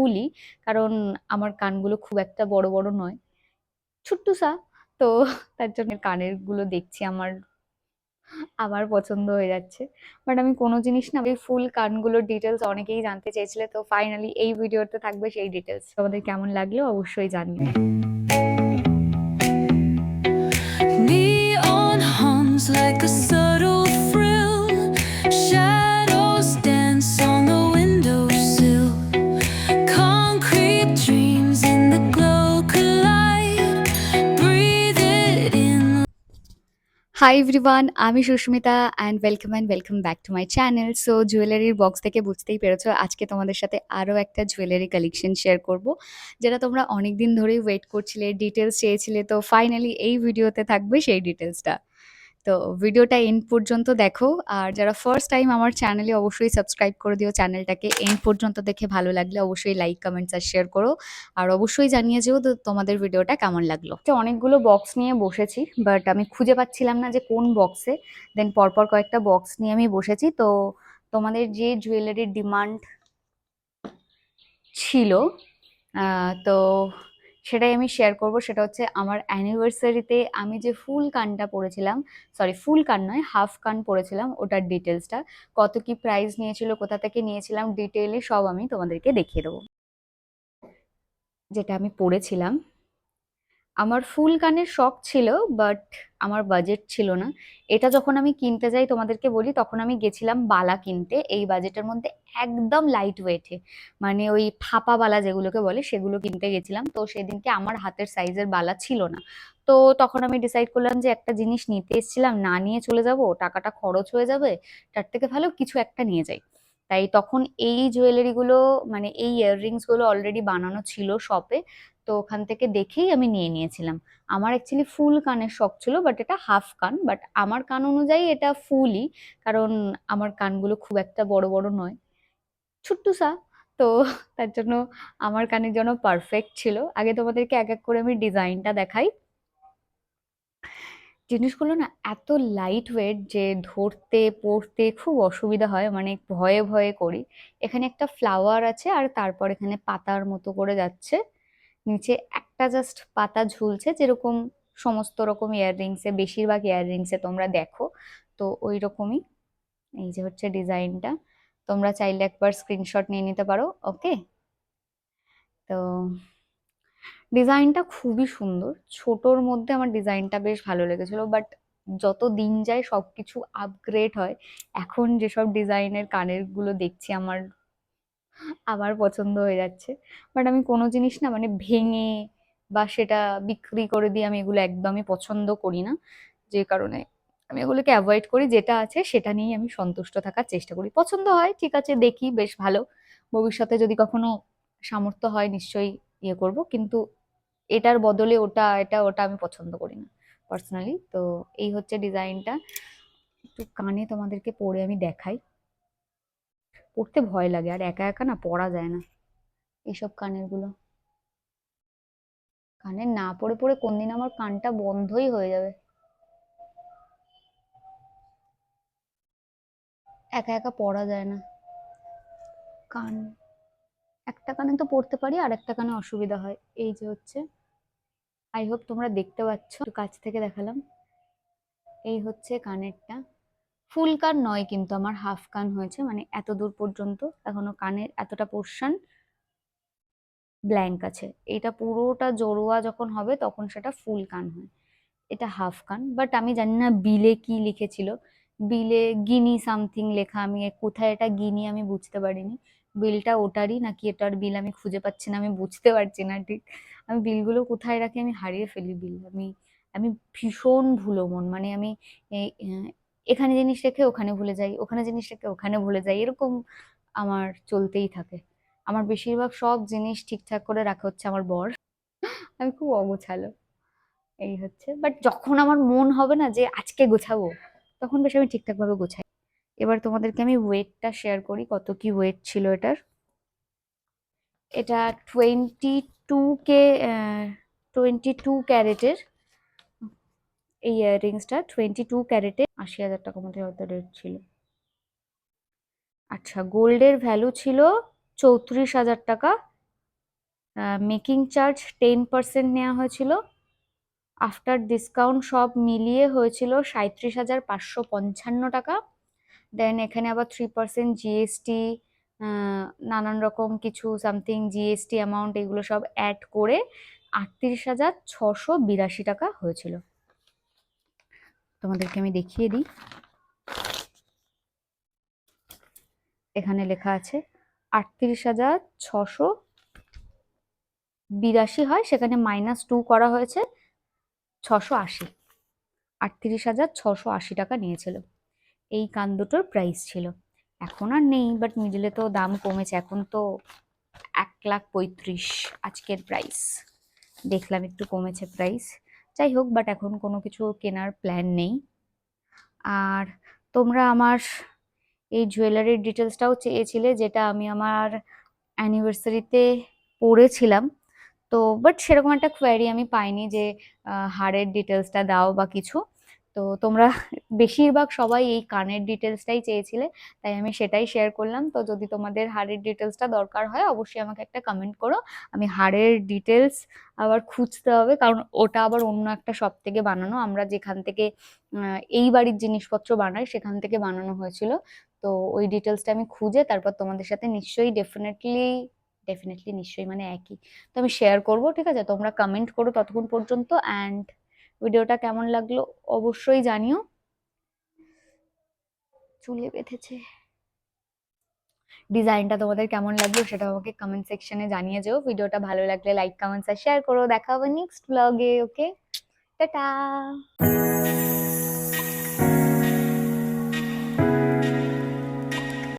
ফুলই, কারণ আমার কানগুলো খুব একটা বড় বড় নয়, ছোট্টুসা। তো তার জন্য কানের গুলো দেখছি আমার আমার পছন্দ হয়ে যাচ্ছে। বাট আমি কোনো জিনিস না, এই ফুল কানগুলোর ডিটেলস অনেকেই জানতে চেয়েছিলে, তো ফাইনালি এই ভিডিওতে থাকবে সেই ডিটেলস। তোমাদের কেমন লাগলো অবশ্যই জানিও। Neon hums like a subtle thrill. Shadows dance on the windowsill. Concrete dreams in the glow collide. Breathe it in. Hi everyone, আমি Sushmita and welcome back to my channel. So জুয়েলারির বক্স থেকে বুঝতেই পেরেছো, আজকে তোমাদের সাথে আরও একটা জুয়েলারি কালেকশন শেয়ার করব, যেটা তোমরা অনেক দিন ধরেই ওয়েট করছিলে, ডিটেলস চেয়েছিলে। তো ফাইনালি এই ভিডিওতে থাকবে সেই ডিটেলসটা। তো ভিডিওটা এন্ড পর্যন্ত দেখো, আর যারা ফার্স্ট টাইম আমার চ্যানেলে অবশ্যই সাবস্ক্রাইব করে দিও চ্যানেলটাকে। এন্ড পর্যন্ত দেখে ভালো লাগলে অবশ্যই লাইক, কমেন্টস আর শেয়ার করো। আর অবশ্যই জানিয়ে যেও তোমাদের ভিডিওটা কেমন লাগলো। তো অনেকগুলো বক্স নিয়ে বসেছি, বাট আমি খুঁজে পাচ্ছিলাম না যে কোন বক্সে। দেন পরপর কয়েকটা বক্স নিয়ে আমি বসেছি। তো তোমাদের যে জুয়েলারির ডিমান্ড ছিল, তো সেটাই আমি শেয়ার করব। সেটা হচ্ছে আমার অ্যানিভার্সারিতে আমি যে ফুল কানটা পরেছিলাম, সরি ফুল কান নয়, হাফ কান পরেছিলাম, ওটার ডিটেলসটা, কত কি প্রাইস নিয়েছিল, কোথা থেকে নিয়েছিলাম, ডিটেইলে সব আমি তোমাদেরকে দেখিয়ে দেবো। যেটা আমি পরেছিলাম, আমার ফুল কানের শখ ছিল, বাট আমার বাজেট ছিল না। এটা যখন আমি কিনতে যাই, তোমাদেরকে বলি, তখন আমি গেছিলাম বালা কিনতে এই বাজেটের মধ্যে, একদম লাইট ওয়েটে, মানে ওই ফাপা বালা যেগুলোকে বলে সেগুলো কিনতে গেছিলাম। তো সেদিনকে আমার হাতের সাইজের বালা ছিল না। তো তখন আমি ডিসাইড করলাম যে একটা জিনিস নিতে এসেছিলাম, না নিয়ে চলে যাব, টাকাটা খরচ হয়ে যাবে, তার থেকে ভালো কিছু একটা নিয়ে যাই। তাই তখন এই জুয়েলারি গুলো, মানে এই ইয়াররিংস গুলো অলরেডি বানানো ছিল শপে। তো ওখান থেকে দেখেই আমি নিয়ে নিয়েছিলাম। আমার অ্যাকচুয়ালি ফুল কানের শখ ছিল, বাট এটা হাফ কান, বাট আমার কান অনুযায়ী এটা ফুলই, কারণ আমার কানগুলো খুব একটা বড় বড় নয়, ছোট্টুসা। তো তার জন্য আমার কানের জন্য পারফেক্ট ছিল। আগে তোমাদেরকে এক এক করে আমি ডিজাইনটা দেখাই। জিনিসগুলো না এত লাইট ওয়েট যে ধরতে পড়তে খুব অসুবিধা হয়, মানে ভয়ে ভয়ে করি। এখানে একটা ফ্লাওয়ার আছে, আর তারপর এখানে পাতার মতো করে যাচ্ছে, নিচে একটা জাস্ট পাতা ঝুলছে, যেরকম সমস্ত রকম ইয়াররিংসে, বেশিরভাগ ইয়াররিংসে তোমরা দেখো। তো ওই রকমই এই যে হচ্ছে ডিজাইনটা। তোমরা চাইলে একবার স্ক্রিনশট নিয়ে নিতে পারো। ওকে, তো ডিজাইনটা খুবই সুন্দর, ছোটর মধ্যে আমার ডিজাইনটা বেশ ভালো লেগেছিল। বাট যত দিন যায় সবকিছু আপগ্রেড হয়। এখন যেসব ডিজাইনের কানের গুলো দেখছি আমার আমার পছন্দ হয়ে যাচ্ছে। বাট আমি কোনো জিনিস না, মানে ভেঙে বা সেটা বিক্রি করে দিয়ে আমি এগুলো একদমই পছন্দ করি না। যে কারণে আমি এগুলোকে অ্যাভয়েড করি, যেটা আছে সেটা নিয়েই আমি সন্তুষ্ট থাকার চেষ্টা করি। পছন্দ হয় ঠিক আছে, দেখি বেশ ভালো, ভবিষ্যতে যদি কখনো সামর্থ্য হয় নিশ্চয়ই ইয়ে করব, কিন্তু এটার বদলে ওটা, এটা ওটা আমি পছন্দ করি না পার্সোনালি। তো এই হচ্ছে ডিজাইনটা। একটু কানে তোমাদেরকে পরে আমি দেখাই। পড়তে ভয় লাগে, আর একা একা না পরা যায় না এইসব কানের গুলো। কানে না পড়ে পড়ে কোনদিন আমার কানটা বন্ধই হয়ে যাবে, একা একা পড়া যায় না। কান একটা কানে তো পড়তে পারি, আর একটা কানে অসুবিধা হয়। এই যে হচ্ছে, আই হোপ তোমরা দেখতে পাচ্ছ, একটু কাছ থেকে দেখালাম। এই হচ্ছে কানেরটা, ফুল কান নয় কিন্তু আমার হাফ কান হয়েছে, মানে এত দূর পর্যন্ত এখনো কানের এতটা পোর্শন ব্ল্যাঙ্ক আছে। এটা পুরোটা জড়োয়া যখন হবে তখন সেটা ফুল কান হয়। এটা হাফ কান, বাট আমি জানি না বিলে কি লিখেছিল। বিলে গিনি সামথিং লেখা, আমি কোথায় এটা গিনি আমি বুঝতে পারিনি। বিলটা ওটারই নাকি এটার বিল আমি খুঁজে পাচ্ছি না, আমি বুঝতে পারছি না ঠিক। আমি বিলগুলো কোথায় রাখি, আমি হারিয়ে ফেলি বিল। আমি আমি ভীষণ ভুলো মন, মানে আমি এখানে জিনিস রেখে ওখানে ভুলে যাই, ওখানে জিনিস রেখে ওখানে ভুলে যাই, এরকম আমার চলতেই থাকে। আমার বেশিরভাগ সব জিনিস ঠিকঠাক করে রাখা হচ্ছে আমার বর। আমি খুব অগোছালো, এই হচ্ছে। বাট যখন আমার মন হবে না যে আজকে গোছাবো, তখন বেশ আমি ঠিকঠাক ভাবে গোছাই। এবার তোমাদেরকে আমি ওয়েটটা শেয়ার করি, কত কি ওয়েট ছিল এটার। এটা 22 কে, 22 ক্যারেটের এই ইয়াররিংসটা, 22 ক্যারেটে 80,000 টাকা মধ্যে হয়তো রেট ছিল। আচ্ছা, গোল্ডের ভ্যালু ছিল 34,000 টাকা, মেকিং চার্জ 10% নেওয়া হয়েছিল। আফটার ডিসকাউন্ট সব মিলিয়ে হয়েছিল 37,555 টাকা। দেন এখানে আবার 3% জিএসটি, নানান রকম কিছু সামথিং জিএসটি অ্যামাউন্ট, এগুলো সব অ্যাড করে 38,682 টাকা হয়েছিল। তোমাদেরকে আমি দেখিয়ে দিই, এখানে লেখা আছে 38,682 হয়, সেখানে -2 করা হয়েছে 680। 38,680 টাকা নিয়েছিল। এই কান দুটোর প্রাইস ছিল। এখন আর নেই, বাট মিডিলে তো দাম কমেছে, এখন তো 1,35,000 আজকের প্রাইস। দেখলাম একটু কমেছে প্রাইস, যাই হোক, বাট এখন কোনো কিছু কেনার প্ল্যান নেই। আর তোমরা আমার এই জুয়েলারির ডিটেলসটাও চেয়েছিলে, যেটা আমি আমার অ্যানিভার্সারিতে পরেছিলাম। তো বাট সেরকম একটা কোয়ারি আমি পাইনি যে হাড়ের ডিটেলসটা দাও বা কিছু। তো তোমরা বেশিরভাগ সবাই এই কানের ডিটেলসটাই চেয়েছিলে, তাই আমি সেটাই শেয়ার করলাম। তো যদি তোমাদের হাড়ের ডিটেলসটা দরকার হয়, অবশ্যই আমাকে একটা কমেন্ট করো। আমি হাড়ের ডিটেলস আবার খুঁজতে হবে, কারণ ওটা আবার অন্য একটা শপ থেকে বানানো। আমরা যেখান থেকে এই বাড়ির জিনিসপত্র বানাই, সেখান থেকে বানানো হয়েছিল। তো ওই ডিটেলসটা আমি খুঁজে তারপর তোমাদের সাথে নিশ্চয়ই ডেফিনেটলি ডেফিনেটলি নিশ্চয়ই মানে একই, তো আমি শেয়ার করবো। ঠিক আছে, তোমরা কমেন্ট করো ততক্ষণ পর্যন্ত। অ্যান্ড ভিডিওটা কেমন লাগলো অবশ্যই জানিও। চুলে বেঁধেছে, ডিজাইনটা তোমাদের কেমন লাগলো সেটা আমাকে কমেন্ট সেকশনে জানিয়ে যেও। ভিডিওটা ভালো লাগলে লাইক, কমেন্টস আর শেয়ার করো। দেখা হবে নেক্সট ব্লগে। ওকে, টাটা।